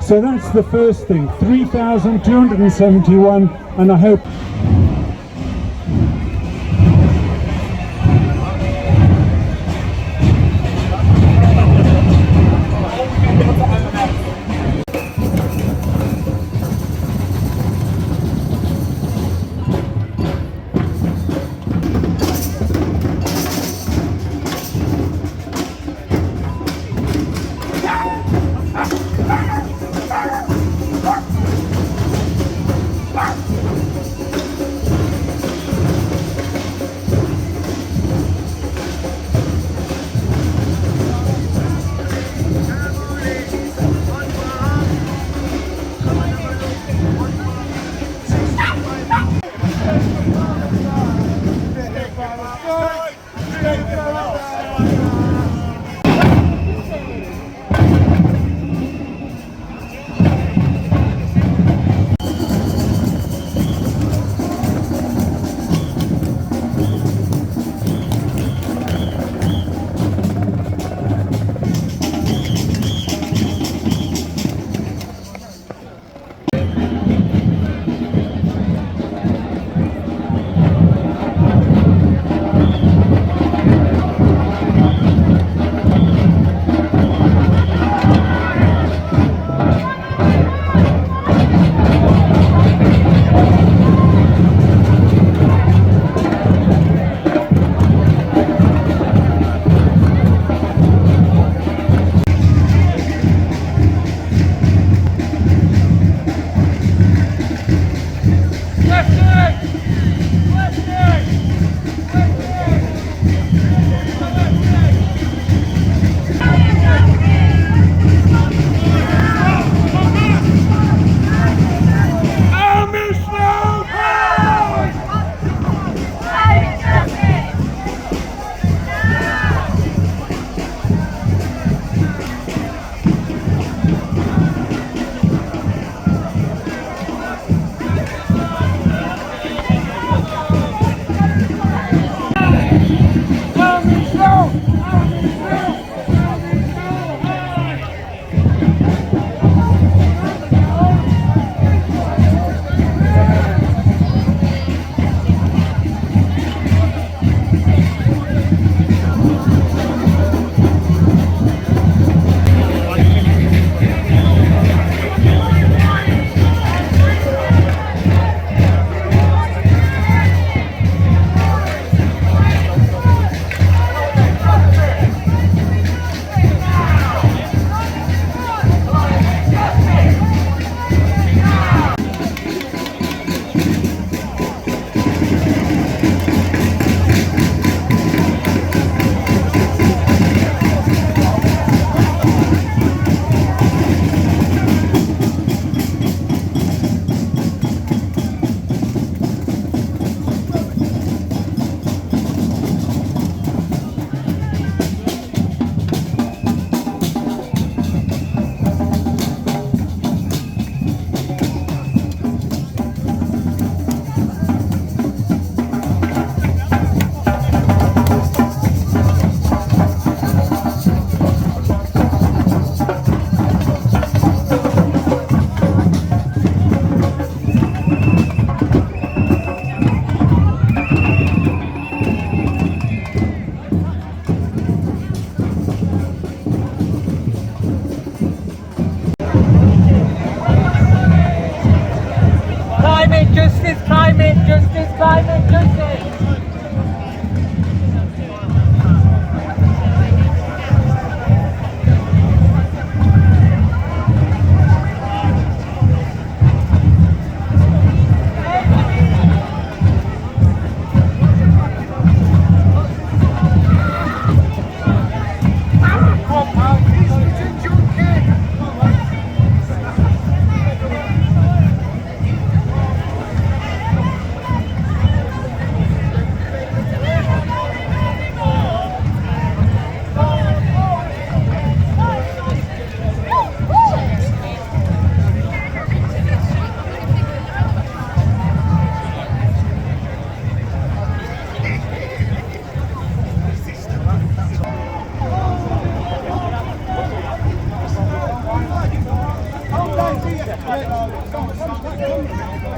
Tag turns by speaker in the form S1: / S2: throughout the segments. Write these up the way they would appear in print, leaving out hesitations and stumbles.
S1: So that's the first thing, 3,271, and I hope...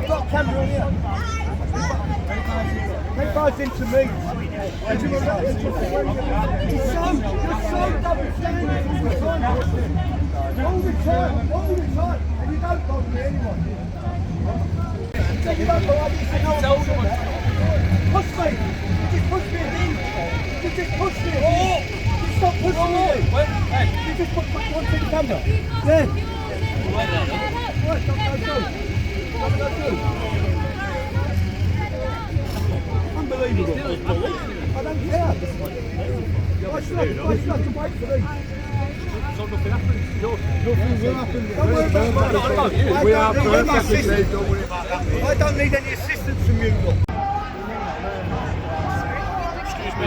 S2: got a camera on here. Take guys into me. You're so double standard all the time, and you don't bother me anymore. You don't bother me. Push me. You just push me in. You just push me in. You stop pushing me. You just put one to the camera. Yeah. Right, go. Unbelievable. I don't care. Why should I wait for these? So nothing happens. Nothing will happen. Don't worry about me. We are perfectly safe. Don't worry about that. I don't need any assistance from you. Excuse me.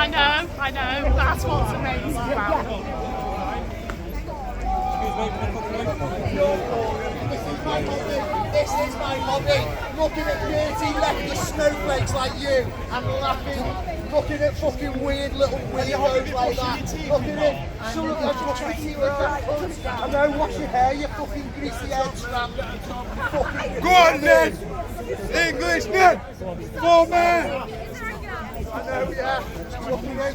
S3: I know. That's what's amazing about it.
S2: This is my hobby. Looking at dirty leftist snowflakes like you and laughing. Looking at fucking weird little weirdos like that. Looking at some of those pretty little cunts. I know, wash your hair, you fucking greasy head tramp. Go on then! Englishman! 4 men! I know, yeah. Looking at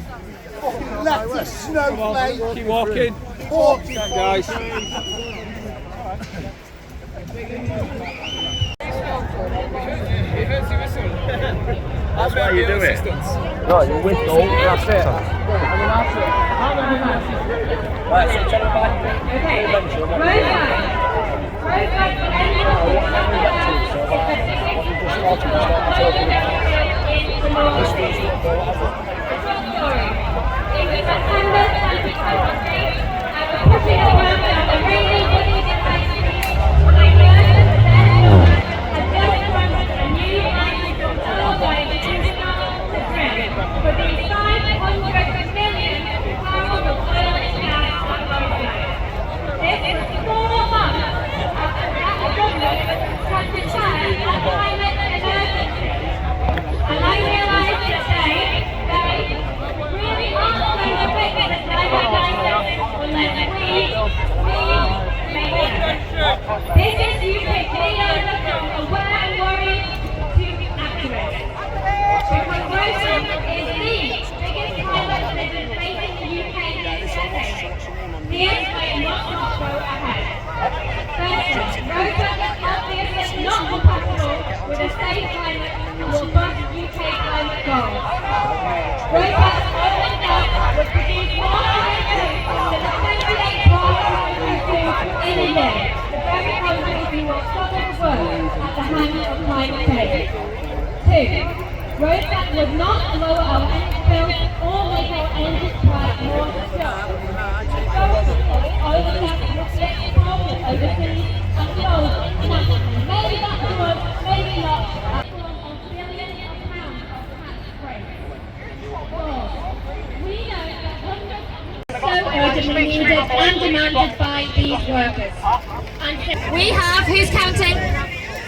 S2: fucking leftist snowflake.
S4: Keep walking.
S2: Walking,
S4: guys.
S5: That's why you do it. No, you whistle, that's it. Right, so check it back.
S6: This is UK videos from aware and worried to accurate. Because Rosa is the biggest climate religion facing the UK next decade. The end may not go ahead. Firstly, Rosa is obviously not compatible with a safe climate and will bust UK climate goals. Rosa opened up would produce more CO2 than the 28 cars in a year. Very countries who will struggle to work at the hands of climate change. 2. Roadmap would not lower our energy bills or make our energy price more secure. Overtax will flip profit overseas and flows internationally. Maybe that's good, maybe not. On billions of pounds of tax breaks. 4. We know that hundreds so urgently needed and demanded by these workers. We have, who's counting,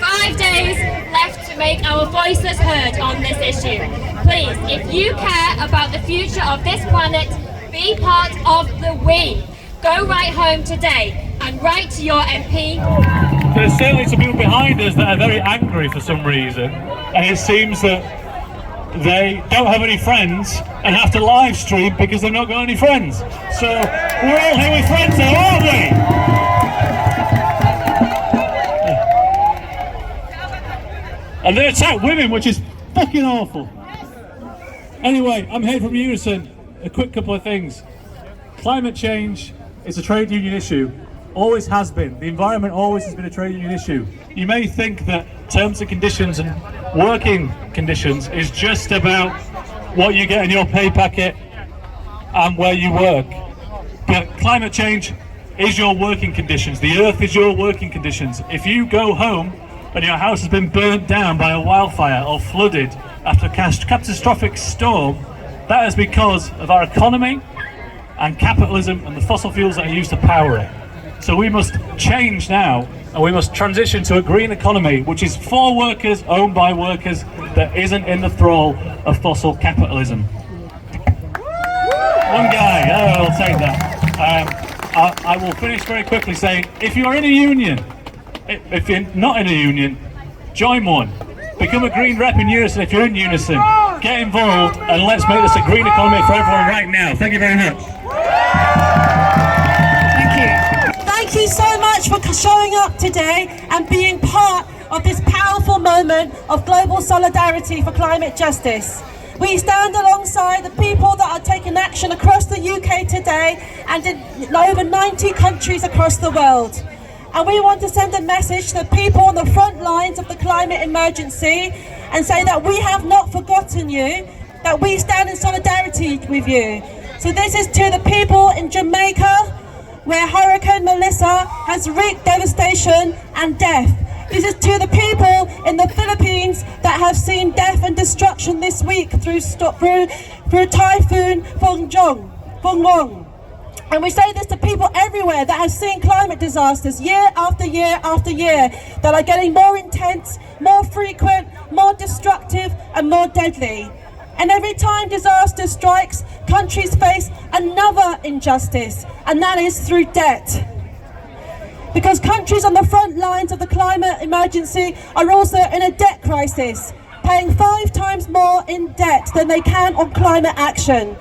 S6: 5 days left to make our voices heard on this issue. Please, if you care about the future of this planet, be part of the we. Go right home today and write to your MP.
S7: There's certainly some people behind us that are very angry for some reason, and it seems that they don't have any friends and have to live stream because they've not got any friends. So we're all here with friends now, aren't we? And they attack women, which is fucking awful. Anyway, I'm here from Unison. A quick couple of things. Climate change is a trade union issue. Always has been. The environment always has been a trade union issue. You may think that terms and conditions and working conditions is just about what you get in your pay packet and where you work. But climate change is your working conditions. The earth is your working conditions. If you go home and your house has been burnt down by a wildfire or flooded after a catastrophic storm, that is because of our economy and capitalism and the fossil fuels that are used to power it. So we must change now, and we must transition to a green economy which is for workers, owned by workers, that isn't in the thrall of fossil capitalism. One guy, oh, I'll take that. I will finish very quickly saying, if you're in a union, if you're not in a union, join one. Become a green rep in Unison if you're in Unison. Get involved and let's make this a green economy for everyone right now. Thank you very much.
S4: Thank you. Thank you so much for showing up today and being part of this powerful moment of global solidarity for climate justice. We stand alongside the people that are taking action across the UK today and in over 90 countries across the world. And we want to send a message to the people on the front lines of the climate emergency and say that we have not forgotten you, that we stand in solidarity with you. So this is to the people in Jamaica, where Hurricane Melissa has wreaked devastation and death. This is to the people in the Philippines that have seen death and destruction this week through Typhoon Fong. And we say this to people everywhere that have seen climate disasters year after year after year that are getting more intense, more frequent, more destructive and more deadly. And every time disaster strikes, countries face another injustice, and that is through debt. Because countries on the front lines of the climate emergency are also in a debt crisis, paying 5 times more in debt than they can on climate action.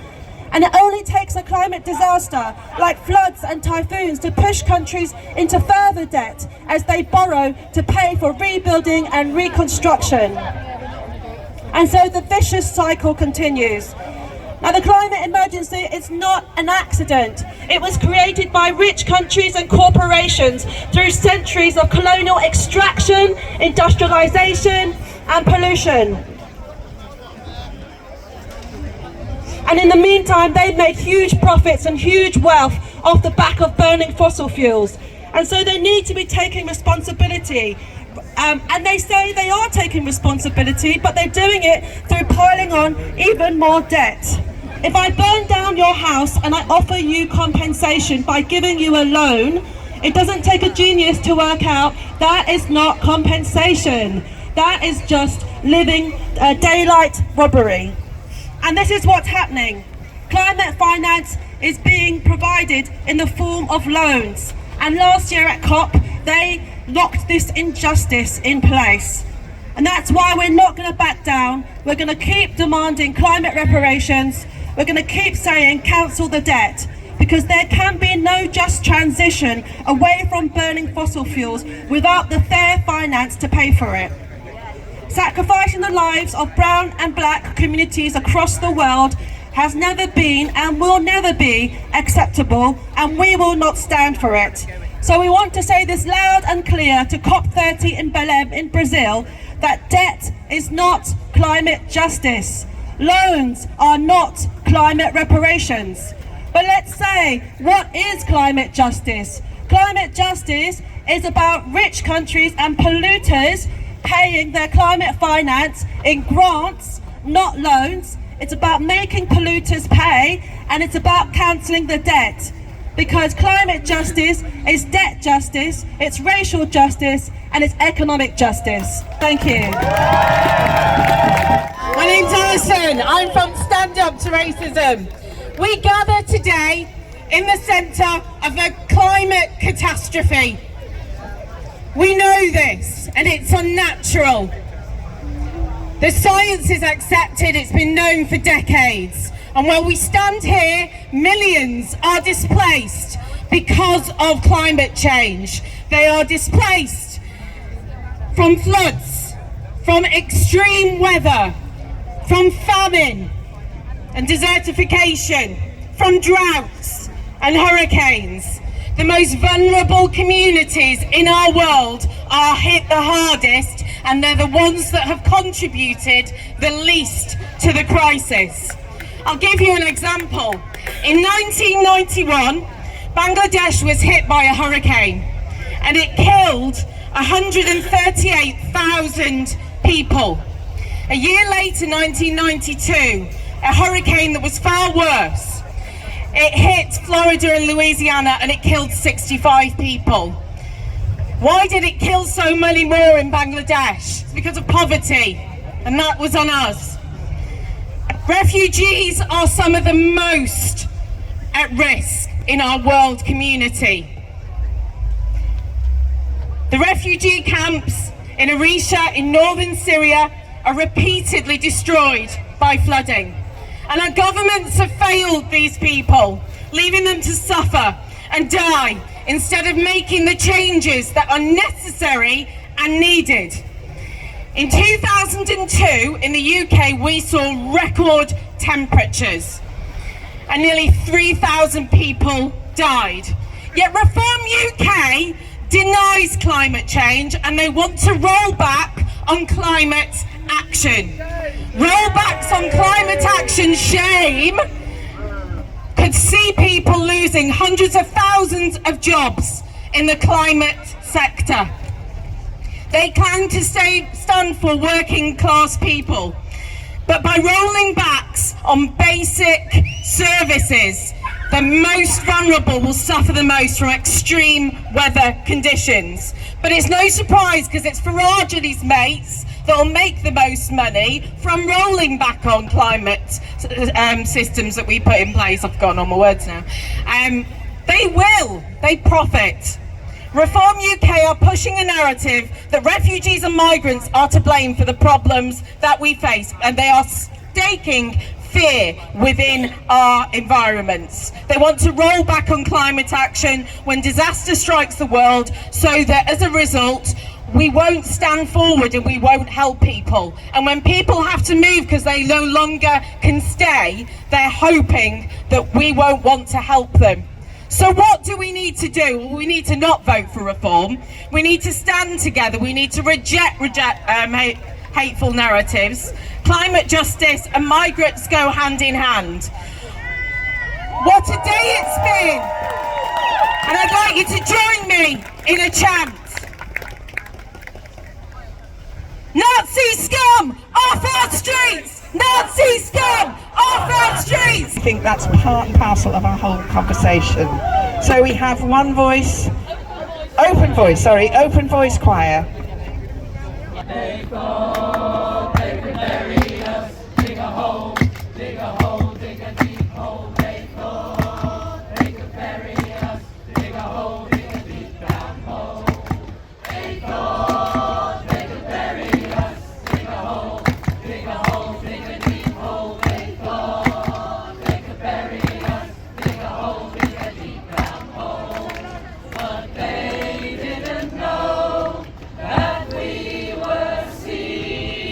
S4: And it only takes a climate disaster like floods and typhoons to push countries into further debt as they borrow to pay for rebuilding and reconstruction. And so the vicious cycle continues. Now, the climate emergency is not an accident. It was created by rich countries and corporations through centuries of colonial extraction, industrialization, and pollution. And in the meantime, they've made huge profits and huge wealth off the back of burning fossil fuels. And so they need to be taking responsibility. And they say they are taking responsibility, but they're doing it through piling on even more debt. If I burn down your house and I offer you compensation by giving you a loan, it doesn't take a genius to work out that is not compensation. That is just living daylight robbery. And this is what's happening. Climate finance is being provided in the form of loans. And last year at COP, they locked this injustice in place. And that's why we're not going to back down. We're going to keep demanding climate reparations. We're going to keep saying cancel the debt, because there can be no just transition away from burning fossil fuels without the fair finance to pay for it. Sacrificing the lives of brown and black communities across the world has never been and will never be acceptable, and we will not stand for it. So we want to say this loud and clear to COP30 in Belém in Brazil, that debt is not climate justice. Loans are not climate reparations. But let's say, what is climate justice? Climate justice is about rich countries and polluters paying their climate finance in grants, not loans. It's about making polluters pay, and it's about cancelling the debt. Because climate justice is debt justice, it's racial justice, and it's economic justice. Thank you.
S8: My name's Alison. I'm from Stand Up to Racism. We gather today in the centre of a climate catastrophe. We know this, and it's unnatural. The science is accepted, it's been known for decades. And while we stand here, millions are displaced because of climate change. They are displaced from floods, from extreme weather, from famine and desertification, from droughts and hurricanes. The most vulnerable communities in our world are hit the hardest, and they're the ones that have contributed the least to the crisis. I'll give you an example. In 1991, Bangladesh was hit by a hurricane, and it killed 138,000 people. A year later, 1992, a hurricane that was far worse. It hit Florida and Louisiana, and it killed 65 people. Why did it kill so many more in Bangladesh? It's because of poverty, and that was on us. Refugees are some of the most at risk in our world community. The refugee camps in Arisha in northern Syria are repeatedly destroyed by flooding. And our governments have failed these people, leaving them to suffer and die instead of making the changes that are necessary and needed. In 2002, in the UK, we saw record temperatures and nearly 3,000 people died. Yet Reform UK denies climate change and they want to roll back on climate action. Rollbacks on climate action, shame, could see people losing hundreds of thousands of jobs in the climate sector. They claim to stand for working class people, but by rolling backs on basic services, the most vulnerable will suffer the most from extreme weather conditions. But it's no surprise because it's Farage and his mates that will make the most money from rolling back on climate systems that we put in place. I've forgotten all my words now. They profit. Reform UK are pushing a narrative that refugees and migrants are to blame for the problems that we face, and they are staking fear within our environments. They want to roll back on climate action when disaster strikes the world, so that as a result we won't stand forward and we won't help people. And when people have to move because they no longer can stay, they're hoping that we won't want to help them. So what do we need to do? Well, we need to not vote for reform. We need to stand together. We need to reject hateful narratives. Climate justice and migrants go hand in hand. What a day it's been! And I'd like you to join me in a chant. Nazi scum off our streets! Nazi scum off our streets!
S9: I think that's part and parcel of our whole conversation. So we have open voice choir.
S6: They didn't know that we were seeing.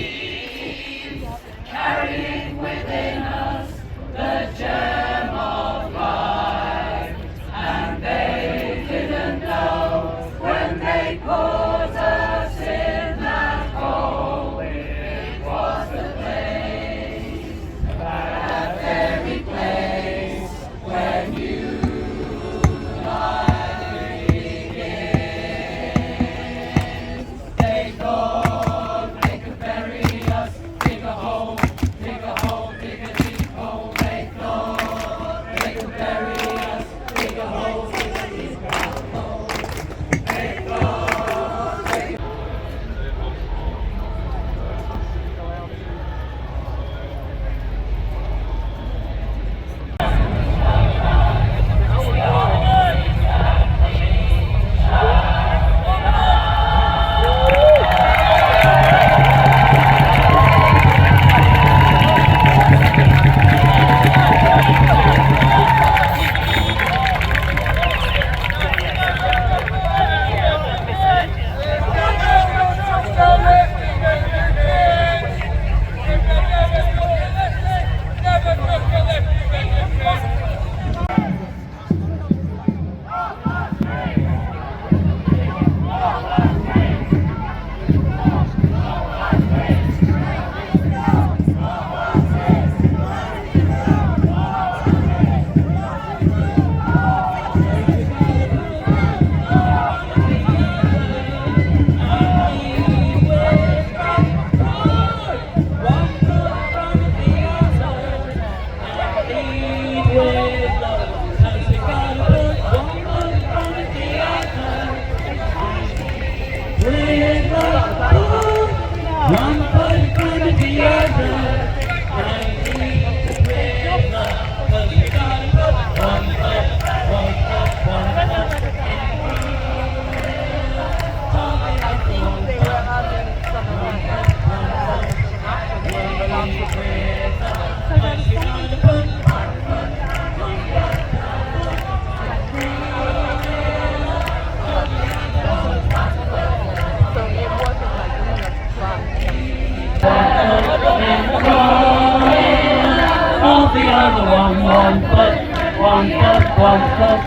S5: of the other one. 1 foot, 1 foot, 1 foot.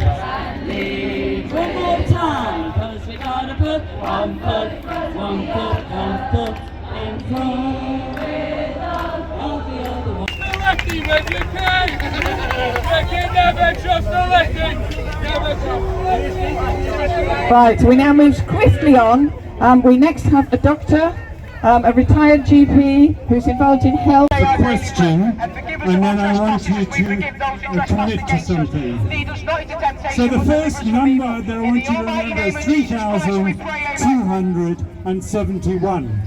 S5: Leave one more time, 'cause we gotta put 1 foot, 1 foot, 1 foot in front of the other one.
S10: Lefty when you can! You can never trust the lefty! Never trust.
S9: Right, we now move swiftly on. We next have a doctor, a retired GP who's involved in health.
S1: A question, and then I want you to commit to something. So the first number that I want you to remember is 3,271.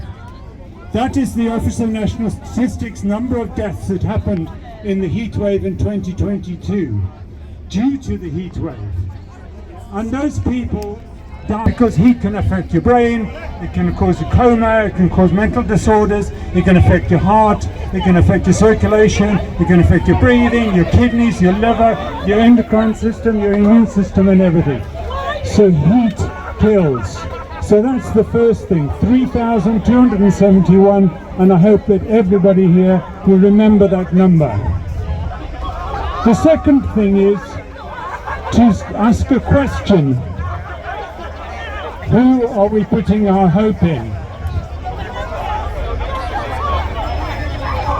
S1: That is the official national statistics number of deaths that happened in the heat wave in 2022 due to the heat wave. And those people die because heat can affect your brain, it can cause a coma, it can cause mental disorders, it can affect your heart, it can affect your circulation, it can affect your breathing, your kidneys, your liver, your endocrine system, your immune system and everything. So heat kills. So that's the first thing, 3,271, and I hope that everybody here will remember that number. The second thing is to ask a question. Who are we putting our hope in?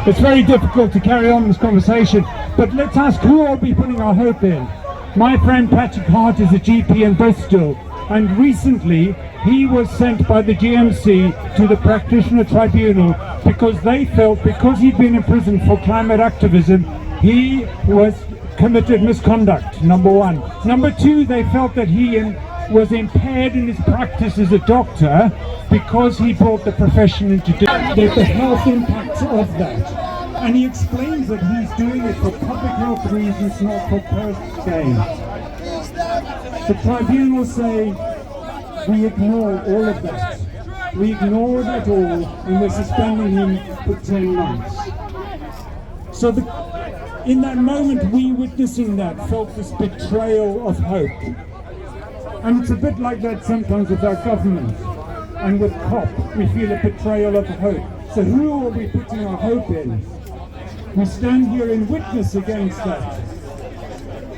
S1: It's very difficult to carry on this conversation, but let's ask who are we putting our hope in? My friend Patrick Hart is a GP in Bristol, and recently he was sent by the GMC to the Practitioner Tribunal because they felt, because he'd been in prison for climate activism, he was committed misconduct, number one. Number two, they felt that he was impaired in his practice as a doctor because he brought the profession into the health impacts of that. And he explains that he's doing it for public health reasons, not for personal gain. The tribunal say we ignore all of that. We ignored it all and we're suspending him for 10 months. So in that moment, we witnessing that felt this betrayal of hope. And it's a bit like that sometimes with our government and with COP. We feel a betrayal of hope. So who are we putting our hope in? We stand here in witness against that.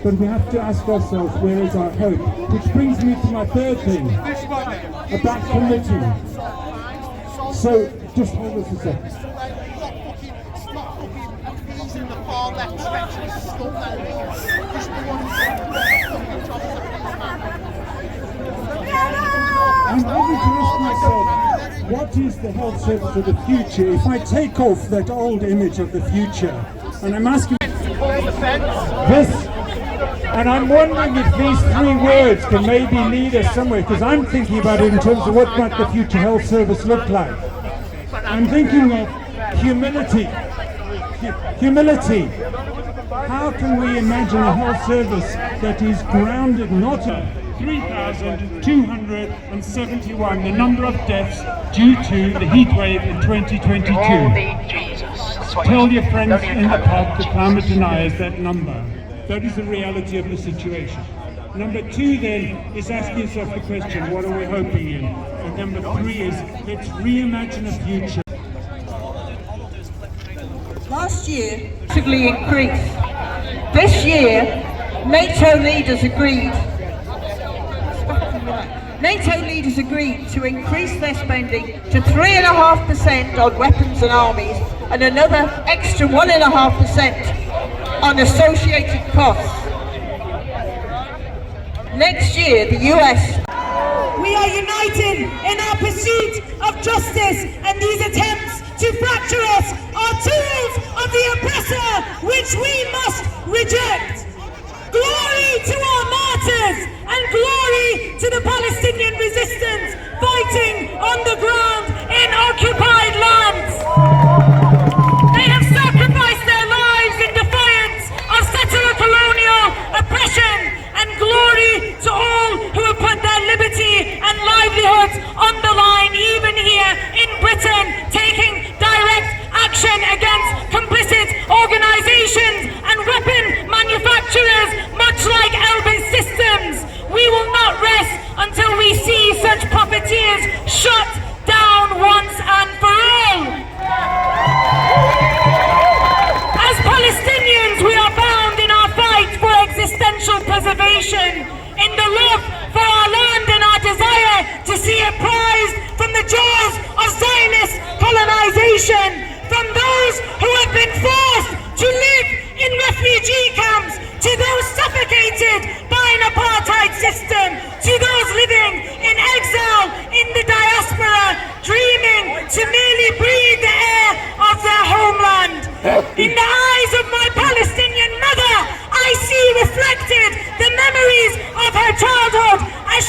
S1: But we have to ask ourselves, where is our hope? Which brings me to my third thing, about committing. So, just hold us a second. I'm having to ask myself, what is the health service of the future if I take off that old image of the future? And I'm asking this, and I'm wondering if these three words can maybe lead us somewhere, because I'm thinking about it in terms of what might the future health service look like. I'm thinking of humility. Humility. How can we imagine a health service that is grounded not in 3,271, the number of deaths due to the heat wave in 2022. Tell your friends in the pub, the climate deniers, that number. That is the reality of the situation. Number two then is asking yourself the question, what are we hoping in? And number three is, let's reimagine a future.
S4: Last year, massively increased. This year, NATO leaders agreed to increase their spending to 3.5% on weapons and armies and another extra 1.5% on associated costs. Next year, the US.
S8: We are united in our pursuit of justice, and these attempts to fracture us are tools of the oppressor which we must reject. Glory to our martyrs and glory to the Palestinian resistance fighting on the ground in occupied lands. They have sacrificed their lives in defiance of settler colonial oppression, and glory to all who have put their liberty and livelihoods on the line, even here in Britain, taking direct action against complicit organisations and weapon manufacturers, much like Elbit Systems. We will not rest until we see such profiteers shut down once and for all. As Palestinians,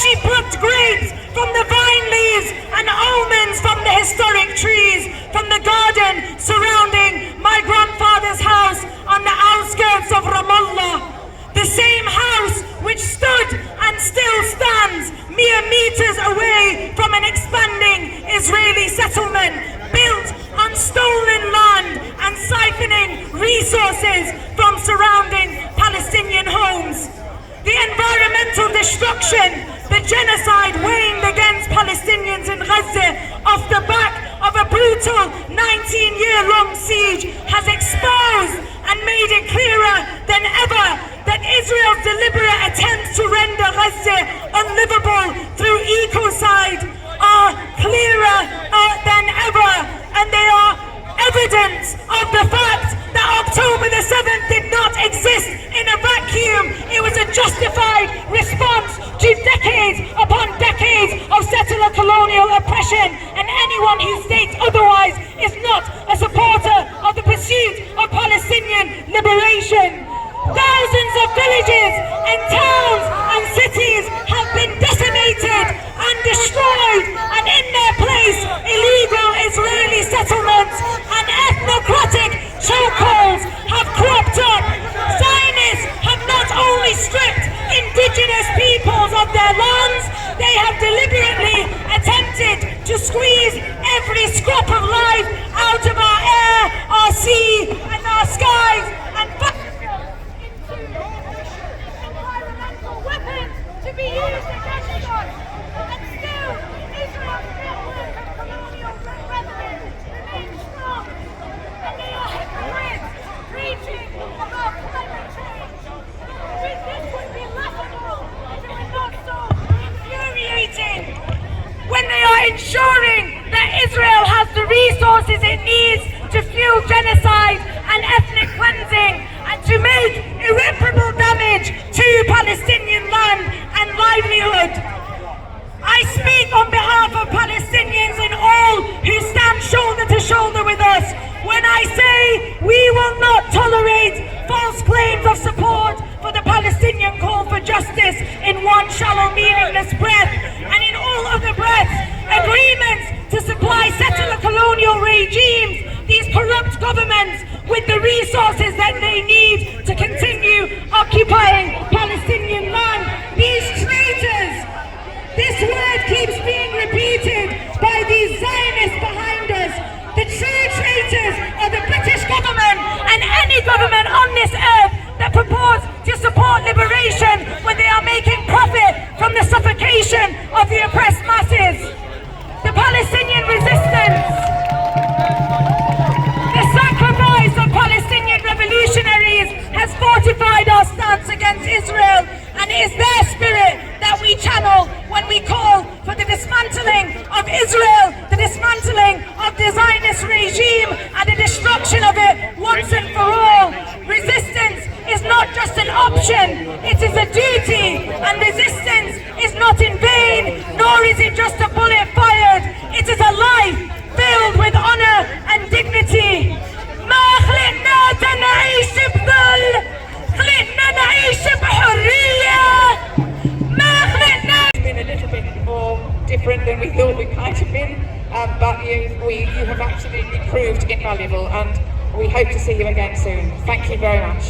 S4: she plucked grapes from the vine leaves and almonds from the historic trees from the garden surrounding my grandfather's house on the outskirts of Ramallah. The same house which stood and still stands mere meters away from an expanding Israeli settlement built on stolen land and siphoning resources from surrounding Palestinian homes. The environmental destruction, the genocide waged against Palestinians in Gaza off the back of a brutal 19-year-long siege has exposed and made it clearer than ever that Israel's deliberate attempts to render Gaza unlivable through ecocide are clearer than ever, and they are evidence of the fact that October the 7th did not exist in a vacuum. It was a justified response to decades upon decades of settler colonial oppression, and anyone who states otherwise is not a supporter of the pursuit of Palestinian liberation. Thousands of villages and towns and cities have been decimated and destroyed, and in their place illegal Israeli settlements and ethnocratic chokeholds have cropped up. Zionists have not only stripped indigenous peoples of their lands, they have deliberately attempted to squeeze every scrap of life out of our air, our sea and our skies, and
S6: to be used against us. And still, Israel's network of colonial residents remains strong. And they are hypocrites, preaching about climate change. This would be laughable if it were not so
S4: infuriating when they are ensuring that Israel has the resources it needs to fuel genocide and ethnic cleansing and to make irreparable damage to Palestinian land and livelihood. I speak on behalf of Palestinians and all who stand shoulder to shoulder with us when I say we will not tolerate false claims of support for the Palestinian call for justice in one shallow, meaningless breath, and in all other breaths, agreements to supply settler colonial regimes, these corrupt governments, with the resources that they need to continue occupying Palestinian land. These traitors, this word keeps being repeated by these Zionists behind us. The true traitors are the British government and any government on this earth that purports to support liberation when they are making profit from the suffocation of the oppressed masses. The Palestinian resistance, the sacrifice of Palestinian revolutionaries has fortified our stance against Israel, and it is their spirit that we channel when we call for the dismantling of Israel, the dismantling of the Zionist regime, and the destruction of it once and for all. Resistance is not just an option, it is a duty, and resistance is not in vain, nor is it just a bullet fired. It is a life filled with honor and dignity. ما خلقنا تنعيش بذل، خلقنا نعيش بحرية. ما خلقنا.
S9: It's been a little bit more different than we thought we might have been, but you have absolutely proved invaluable, and we hope to see you again soon. Thank you very much.